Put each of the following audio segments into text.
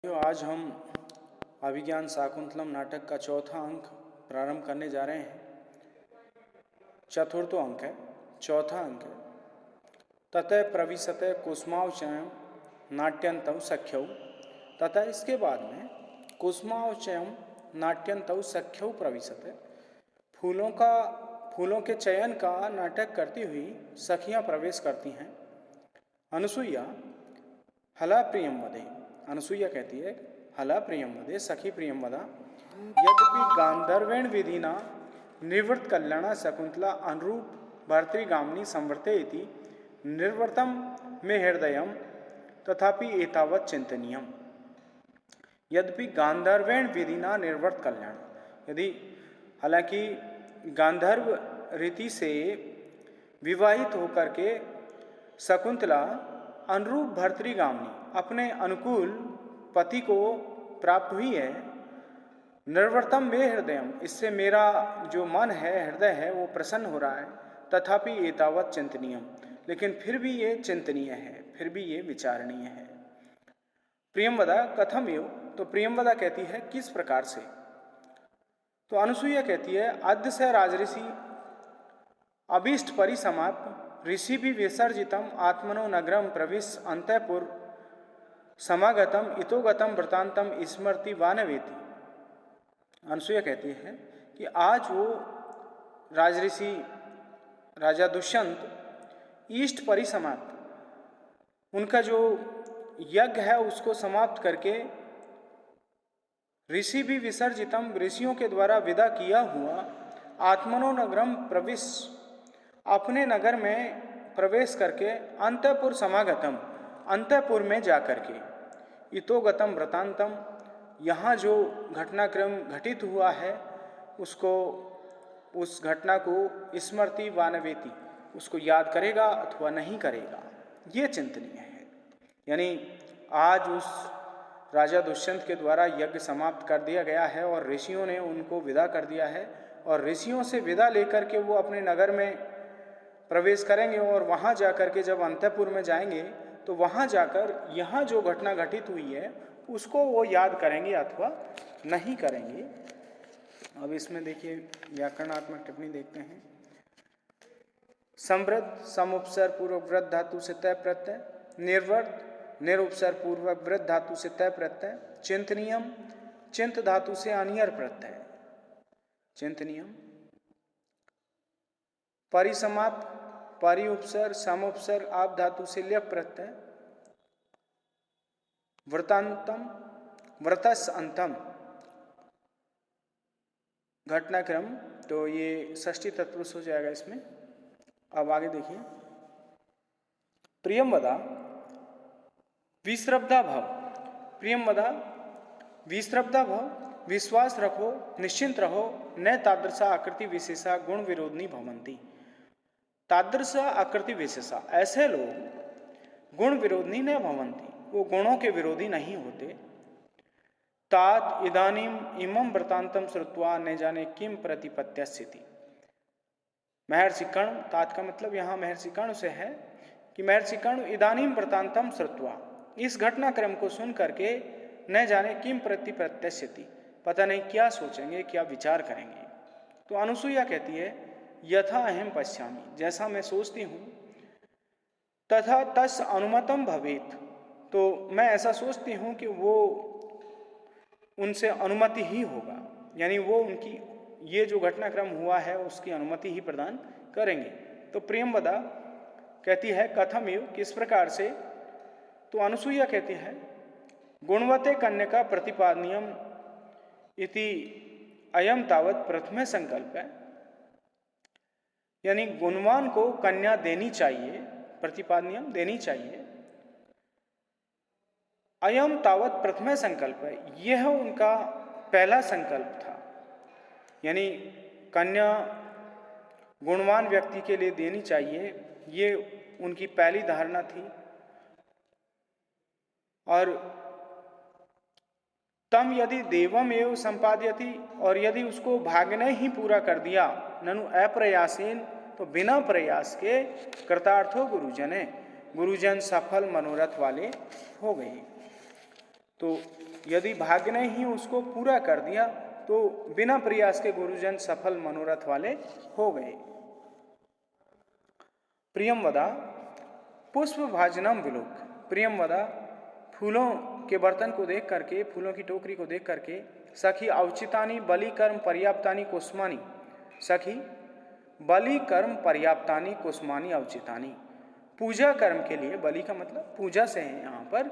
आज हम अभिज्ञान शाकुंतलम नाटक का चौथा अंक प्रारंभ करने जा रहे हैं। चतुर्थो अंक है, चौथा अंक है। ततः प्रविशते कुसुमावचयम नाट्यंतौ सख्यौ। तथा इसके बाद में कुसुमावचयम नाट्यंतौ सख्यौ प्रविशते, फूलों के चयन का नाटक करती हुई सखियां प्रवेश करती हैं। अनुसुईया हला प्रियम वदे, अनुसुईया कहती है हला प्रियम वदे, सखी प्रियम वदा। यद्यपि गांधर्वेण विधिना निवृत्त कल्याणा शकुंतला अनुरूप भर्तृगामिनी संवर्ते इति निर्वर्तम में हृदयम तथापि एतावत् चिंतनीयम। यद्यपि गांधर्वेण विधिना निर्वर्त कल्याण, यदि हालांकि गांधर्व रीति से विवाहित होकर के शकुंतला अनुरूप भर्तृगामिनी अपने अनुकूल पति को प्राप्त हुई है। निर्वर्तम में हृदयम, इससे मेरा जो मन है, हृदय है, वो प्रसन्न हो रहा है। तथापि एतावत् चिंतनीयम, लेकिन फिर भी ये चिंतनीय है, फिर भी ये विचारणीय है। प्रियमवदा कथम एव, तो प्रियमवदा कहती है किस प्रकार से। तो अनुसुईया कहती है अद्य स राजऋषि अभीष्ट परिसमाप्य ऋषि भी विसर्जितम आत्मनो नगरम प्रविश अंतःपुर समागतम इतोगतम वृतांतम स्मृति वानवेति। अनुसुईया कहती है कि आज वो राजऋषि राजा दुष्यंत ईष्ट परिसमाप्त, उनका जो यज्ञ है उसको समाप्त करके ऋषि भी विसर्जितम, ऋषियों के द्वारा विदा किया हुआ आत्मनो नगरम प्रविश, अपने नगर में प्रवेश करके अंतःपुर समागतम, अंतःपुर में जा करके इतोगतम वृतांतम, यहाँ जो घटनाक्रम घटित हुआ है उसको, उस घटना को स्मृति वानवेति, उसको याद करेगा अथवा नहीं करेगा, ये चिंतनीय है। यानी आज उस राजा दुष्यंत के द्वारा यज्ञ समाप्त कर दिया गया है और ऋषियों ने उनको विदा कर दिया है, और ऋषियों से विदा लेकर के वो अपने नगर में प्रवेश करेंगे और वहाँ जाकर के जब अंतःपुर में जाएंगे तो वहाँ जाकर यहाँ जो घटना घटित हुई है उसको वो याद करेंगे अथवा नहीं करेंगे। अब इसमें देखिए व्याकरणात्मक टिप्पणी देखते हैं। समृद्ध समुपसर पूर्वक वृद्ध धातु से तय प्रत्यय, निर्वर्त निरुपसर पूर्वक वृद्ध धातु से तय प्रत्यय, चिंतनीयम चिंत धातु से अनियर प्रत्यय, चिंतनीयम परिसमाप्त परि उपसर समुपसर आप धातु से ल्यप प्रत्यय, वृतांतम व्रतस अंतम घटनाक्रम, तो ये षष्ठी तत्पुरुष हो जाएगा इसमें। अब आगे देखिए प्रियमवदा विश्रब्धा भव, प्रियमवदा विश्रब्धा भव, विश्वास रखो, निश्चिंत रहो, न तादृशा आकृति विशेषा गुण विरोधी भवंती। तादृश आकृति विशेषा, ऐसे लोग गुण विरोधी न भवंती, वो गुणों के विरोधी नहीं होते। तात इदानीम इमं वृतांतम श्रुत्वा न जाने किम प्रतिपत्त्यस्यति। महर्षि कर्ण, तात का मतलब यहाँ महर्षि कर्ण से है कि महर्षि कर्ण इदानीम वृतांतम श्रुत्वा, इस घटनाक्रम को सुन करके न जाने किम प्रतिपत्त्यस्यति, पता नहीं क्या सोचेंगे, क्या विचार करेंगे। तो अनुसुईया कहती है यथा अहम पश्यामि, जैसा मैं सोचती हूँ, तथा तस् अनुमतम भवेत, तो मैं ऐसा सोचती हूँ कि वो उनसे अनुमति ही होगा, यानी वो उनकी ये जो घटनाक्रम हुआ है उसकी अनुमति ही प्रदान करेंगे। तो प्रियमवदा कहती है कथम एव, किस प्रकार से। तो अनुसुईया कहती है गुणवते कन्या प्रतिपादनीयम इति अयम तावत प्रथम संकल्प है, यानी गुणवान को कन्या देनी चाहिए, प्रतिपादनीयम देनी चाहिए। अयम तावत प्रथम संकल्प है, यह उनका पहला संकल्प था, यानी कन्या गुणवान व्यक्ति के लिए देनी चाहिए, ये उनकी पहली धारणा थी। और तम यदि देवम एव संपाद्यति, और यदि उसको भाग्य ने ही पूरा कर दिया, ननु अप्रयासेन, तो बिना प्रयास के कृतार्थो गुरुजने, गुरुजन सफल मनोरथ वाले हो गए। तो यदि भाग्य ने ही उसको पूरा कर दिया तो बिना प्रयास के गुरुजन सफल मनोरथ वाले हो गए। प्रियमवदा पुष्प भाजनम विलोक। प्रियमवदा फूलों के बर्तन को देख करके, फूलों की टोकरी को देख करके, सखी औचितानी बलि कर्म पर्याप्तानी कुस्मानी। सखी बलि कर्म पर्याप्तानी कुस्मानी औचितानी। पूजा कर्म के लिए, बलि का मतलब पूजा से है यहाँ पर,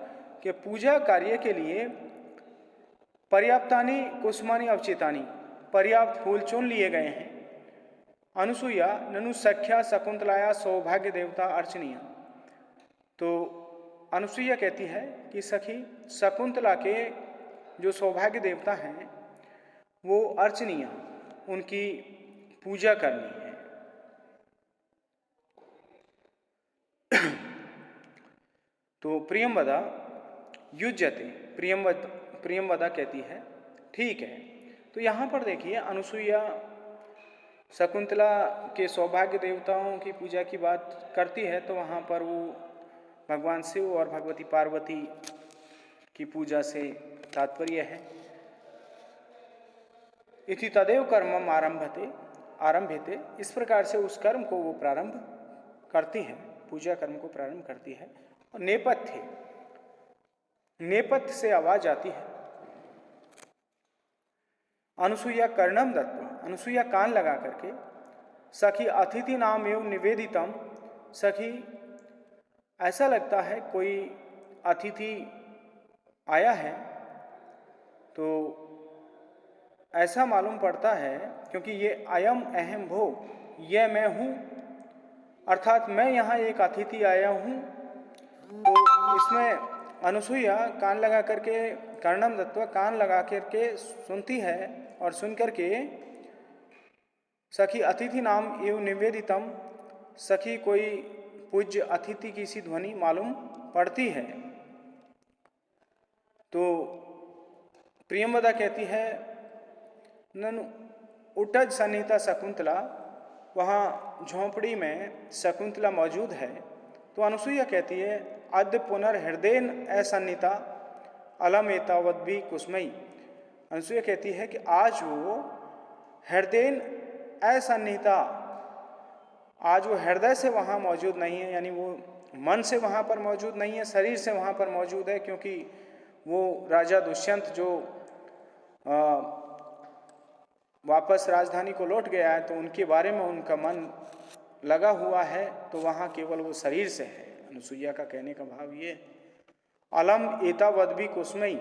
कि पूजा कार्य के लिए पर्याप्तानी कुस्मानी औचितानी, पर्याप्त फूल चुन लिए गए हैं। अनुसुईया ननु सख्या शकुंतलाया सौभाग्य देवता अर्चनीय। तो अनुसुईया कहती है कि सखी शकुंतला के जो सौभाग्य देवता हैं वो अर्चनीय, उनकी पूजा करनी है। तो प्रियमवदा युज्यते, प्रियमवदा कहती है ठीक है। तो यहाँ पर देखिए अनुसुईया शकुंतला के सौभाग्य देवताओं की पूजा की बात करती है, तो वहाँ पर वो भगवान शिव और भगवती पार्वती की पूजा से तात्पर्य है। इति तदेव कर्मम आरंभते, इस प्रकार से उस कर्म को वो प्रारंभ करती है, पूजा कर्म को प्रारंभ करती है। और नेपथ्य से आवाज आती है। अनुसुईया कर्णम दत्वा, अनुसुईया कान लगा करके, सखी अतिथि नाम एवं निवेदितम। सखी ऐसा लगता है कोई अतिथि आया है, तो ऐसा मालूम पड़ता है क्योंकि ये अयम अहम भो, ये मैं हूँ, अर्थात मैं यहाँ एक अतिथि आया हूँ। तो इसमें अनुसुईया कान लगा करके, कर्णम दत्वा, कान लगा करके सुनती है और सुन करके सखी अतिथि नाम एवं निवेदितम, सखी कोई पूज्य अतिथि की सी ध्वनि मालूम पड़ती है। तो प्रियमवदा कहती है ननु उटज सन्निहिता शकुंतला, वहाँ झोंपड़ी में शकुंतला मौजूद है। तो अनुसुईया कहती है अद्य पुनर्हृदयन असन्निहिता अलम एतावद्भि कुसुमयी। अनुसुईया कहती है कि आज वो हृदयन असन्निहिता, आज वो हृदय से वहाँ मौजूद नहीं है, यानी वो मन से वहाँ पर मौजूद नहीं है, शरीर से वहाँ पर मौजूद है, क्योंकि वो राजा दुष्यंत जो वापस राजधानी को लौट गया है, तो उनके बारे में उनका मन लगा हुआ है, तो वहाँ केवल वो शरीर से है। अनुसुईया का कहने का भाव ये, अलम एतावद्भि कुसुमयी,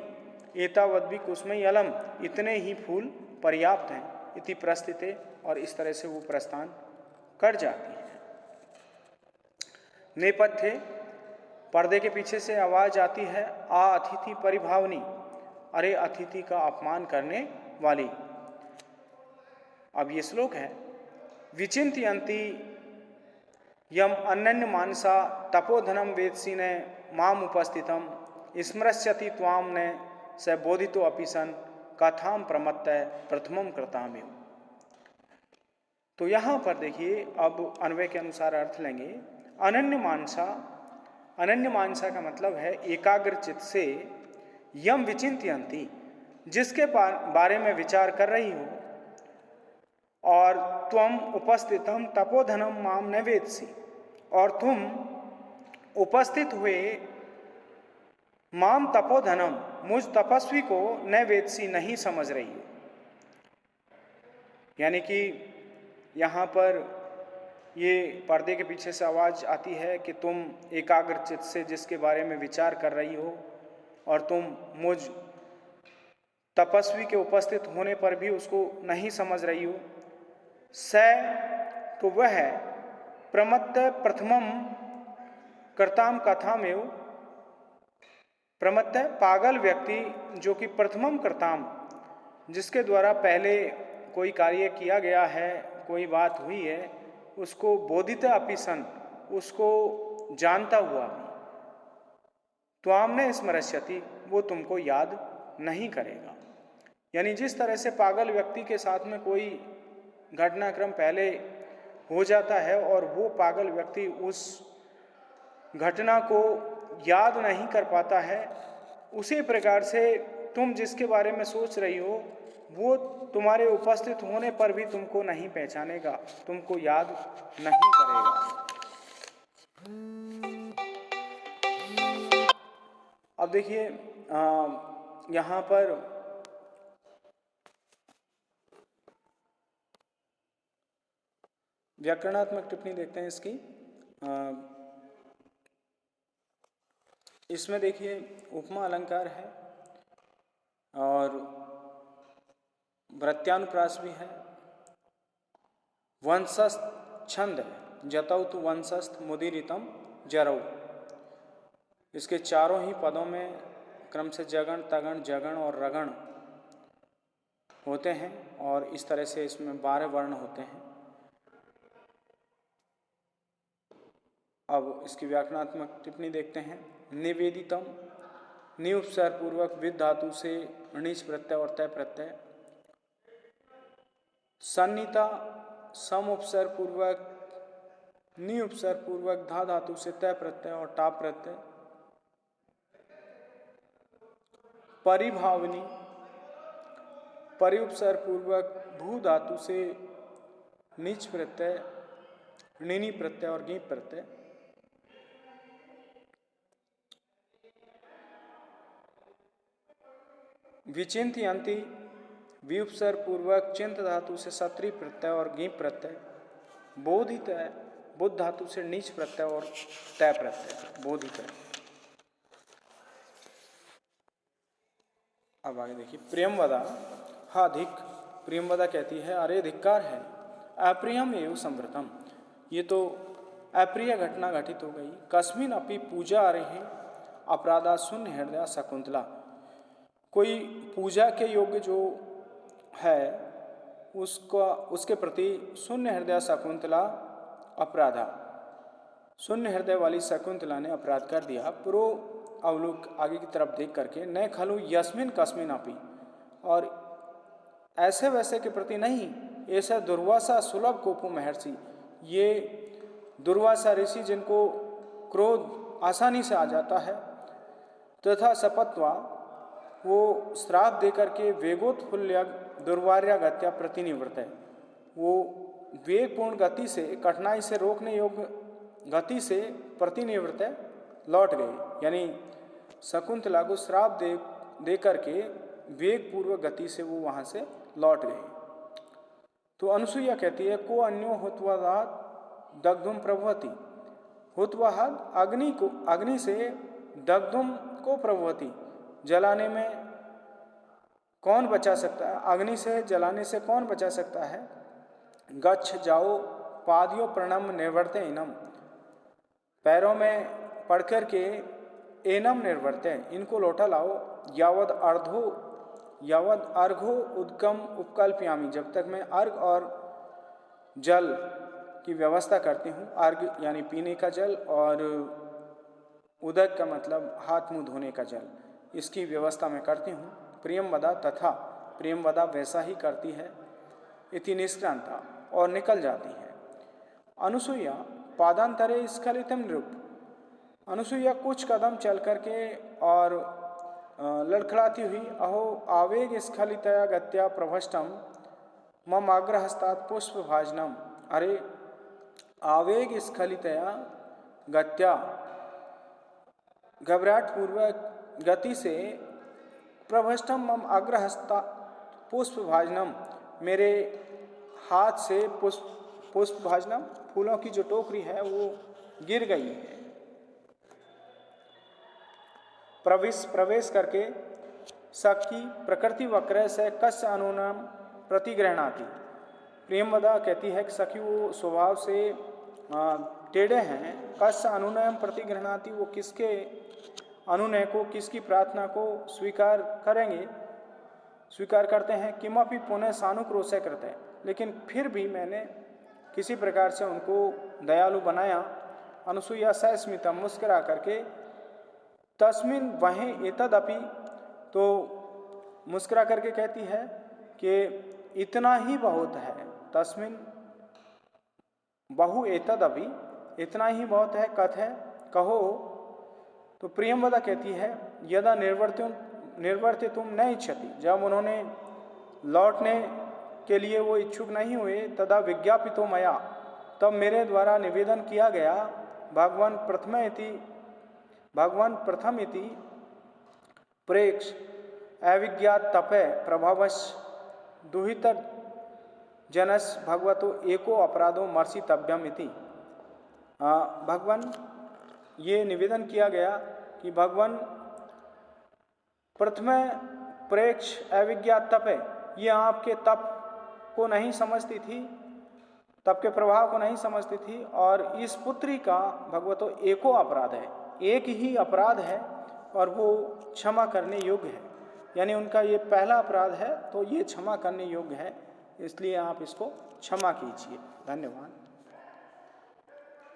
एतावद्भि कुसुमयी अलम, इतने ही फूल पर्याप्त हैं। इति प्रस्थिते, और इस तरह से वो प्रस्थान कर जाती है। नेपथ्य, पर्दे के पीछे से आवाज आती है आ अतिथि परिभावनी, अरे अतिथि का अपमान करने वाली। अब ये श्लोक है, विचिंतयन्ति यम अनन्य मानसा तपोधनम वेदसी ने माम उपस्थितम स्मृश्यति त्वाम ने स बोधितो अपि सन कथाम प्रमत्तय प्रथमम कृतामेव। तो यहाँ पर देखिए, अब अन्वय के अनुसार अर्थ लेंगे। अनन्य मानसा का मतलब है एकाग्र चित्त से, यम विचिंतयन्ति, जिसके बारे में विचार कर रही हो, और त्वम उपस्थितम तपोधनम माम न वेदसी, और तुम उपस्थित हुए माम तपोधनम, मुझ तपस्वी को न वेदसी, नहीं समझ रही हो। यानी कि यहाँ पर ये पर्दे के पीछे से आवाज आती है कि तुम एकाग्र चित्त से जिसके बारे में विचार कर रही हो, और तुम मुझ तपस्वी के उपस्थित होने पर भी उसको नहीं समझ रही हो। स, तो वह है, प्रमत्त प्रथमम कर्ताम कथामेव, प्रमत्त पागल व्यक्ति, जो कि प्रथमम कर्ताम, जिसके द्वारा पहले कोई कार्य किया गया है, कोई बात हुई है, उसको बोधित अपि सन, उसको जानता हुआ भी, त्वाम ने स्मृश्यति, वो तुमको याद नहीं करेगा। यानी जिस तरह से पागल व्यक्ति के साथ में कोई घटनाक्रम पहले हो जाता है और वो पागल व्यक्ति उस घटना को याद नहीं कर पाता है, उसी प्रकार से तुम जिसके बारे में सोच रही हो वो तुम्हारे उपस्थित होने पर भी तुमको नहीं पहचानेगा, तुमको याद नहीं करेगा। अब देखिए यहाँ पर व्याकरणात्मक टिप्पणी देखते हैं इसकी। इसमें देखिए उपमा अलंकार है और वृत्यानुप्रास भी है, वंशस्थ छंद है, जतौ तु वंशस्थ मुदीरितम जरौ। इसके चारों ही पदों में क्रम से जगण, तगण, जगण और रगण होते हैं और इस तरह से इसमें 12 वर्ण होते हैं। अब इसकी व्याकरणात्मक टिप्पणी देखते हैं। निवेदितम, नि उपसर्ग पूर्वक विद धातु से णिच प्रत्यय और तय प्रत्यय। सन्निता, सम उपसर्ग पूर्वक नि उपसर्ग पूर्वक धा धातु से तय प्रत्यय और टाप प्रत्यय। परिभावनी, परि उपसर्ग पूर्वक भू धातु से नीच प्रत्यय, णिनि प्रत्यय और गी प्रत्यय। विचिंतयन्ति, वि उपसर्ग पूर्वक चिंत धातु से सत्री प्रत्यय और गी प्रत्यय। बोधित है, बुद्ध धातु से नीच प्रत्यय और तय प्रत्यय, बोधित है। अब आगे देखिए प्रियमवदा हाधिक। प्रियमवदा कहती है अरे धिक्कार है, अप्रियम एवं संवृतम, ये तो अप्रिय घटना घटित हो गई। कस्मिन अपि पूजा अर्हे अपराधा शून्य हृदय शकुंतला, कोई पूजा के योग्य जो है उसके प्रति शून्य हृदय शकुंतला अपराधा, शून्य हृदय वाली शकुंतला ने अपराध कर दिया। पुरो अवलोक आगे की तरफ देख करके, न खलु यस्मिन कस्मिन अपि, और ऐसे वैसे के प्रति नहीं, ऐसा दुर्वासा सुलभ कोपो महर्षि, ये दुर्वासा ऋषि जिनको क्रोध आसानी से आ जाता है, तथा सपत्वा वो श्राप देकर के वेगोत्फुल्य दुर्वार्य गत्या प्रतिनिवृत्त है, वो वेगपूर्ण गति से, कठिनाई से रोकने योग्य गति से प्रतिनिवृत्त लौट गए। यानी शकुंतला को श्राप दे करके वेगपूर्वक गति से वो वहाँ से लौट गए। तो अनुसुईया कहती है को अन्यो हुत्वादात दग्धुम प्रभवती, हुत्वाहाद अग्नि से दग्धुम को प्रभवती, जलाने में कौन बचा सकता है, अग्नि से जलाने से कौन बचा सकता है। गच्छ जाओ पादियों प्रणम निर्वर्ते इनम, पैरों में पड़ कर के एनम निर्वर्ते, इनको लौटा लाओ। यावद अर्घो उद्गम उपकल्पयामी, जब तक मैं अर्घ और जल की व्यवस्था करती हूँ। अर्घ यानी पीने का जल और उदक का मतलब हाथ मुंह धोने का जल, इसकी व्यवस्था मैं करती हूँ। प्रियमवदा, तथा प्रियमवदा वैसा ही करती है। इति निष्क्रांता, और निकल जाती है। अनुसुईया पादांतरे स्खलितम नृप, अनुसुईया कुछ कदम चल करके और लड़खड़ाती हुई, अहो आवेग स्खलितया गत्या प्रभष्टम मम अग्रहस्तात् पुष्प भाजनम, अरे आवेग स्खलितया गत्या, घबराहट पूर्वक गति से, प्रभष्टम मम अग्रहस्ता पुष्प भाजनम, मेरे हाथ से पुष्प भाजनम, फूलों की जो टोकरी है वो गिर गई है। प्रवेश करके सखी प्रकृति वक्र से कस्य अनुनाम प्रतिग्रहणाति, प्रियमवदा कहती है कि सखी वो स्वभाव से टेढ़े हैं। कस्य अनुनयम प्रतिग्रहणाति, वो किसके अनुनय को, किसकी प्रार्थना को स्वीकार करेंगे, स्वीकार करते हैं। किमपि पुनः सानुक्रोशय करते हैं, लेकिन फिर भी मैंने किसी प्रकार से उनको दयालु बनाया। अनुसुईया सस्मितम, मुस्कुरा करके, तस्मिन वहें एतदपि, तो मुस्कुरा करके कहती है कि इतना ही बहुत है। तस्मिन बहु एतदपि, इतना ही बहुत है, कथ है, कहो। तो प्रियमवदा कहती है यदा निर्वर्तितुं न इच्छति, जब उन्होंने लौटने के लिए वो इच्छुक नहीं हुए, तदा विज्ञापितो मया, तब मेरे द्वारा निवेदन किया गया, भगवान प्रथम इति प्रेक्ष अविज्ञात तपे प्रभावश दुहित जनस भगवतो एको अपराधो मर्षितव्यम इति। भगवान ये निवेदन किया गया कि भगवान प्रथम प्रेक्ष अविज्ञात तपे, ये आपके तप को नहीं समझती थी, तप के प्रभाव को नहीं समझती थी, और इस पुत्री का भगवतो एको अपराध है, एक ही अपराध है और वो क्षमा करने योग्य है, यानी उनका ये पहला अपराध है तो ये क्षमा करने योग्य है, इसलिए आप इसको क्षमा कीजिए। धन्यवाद।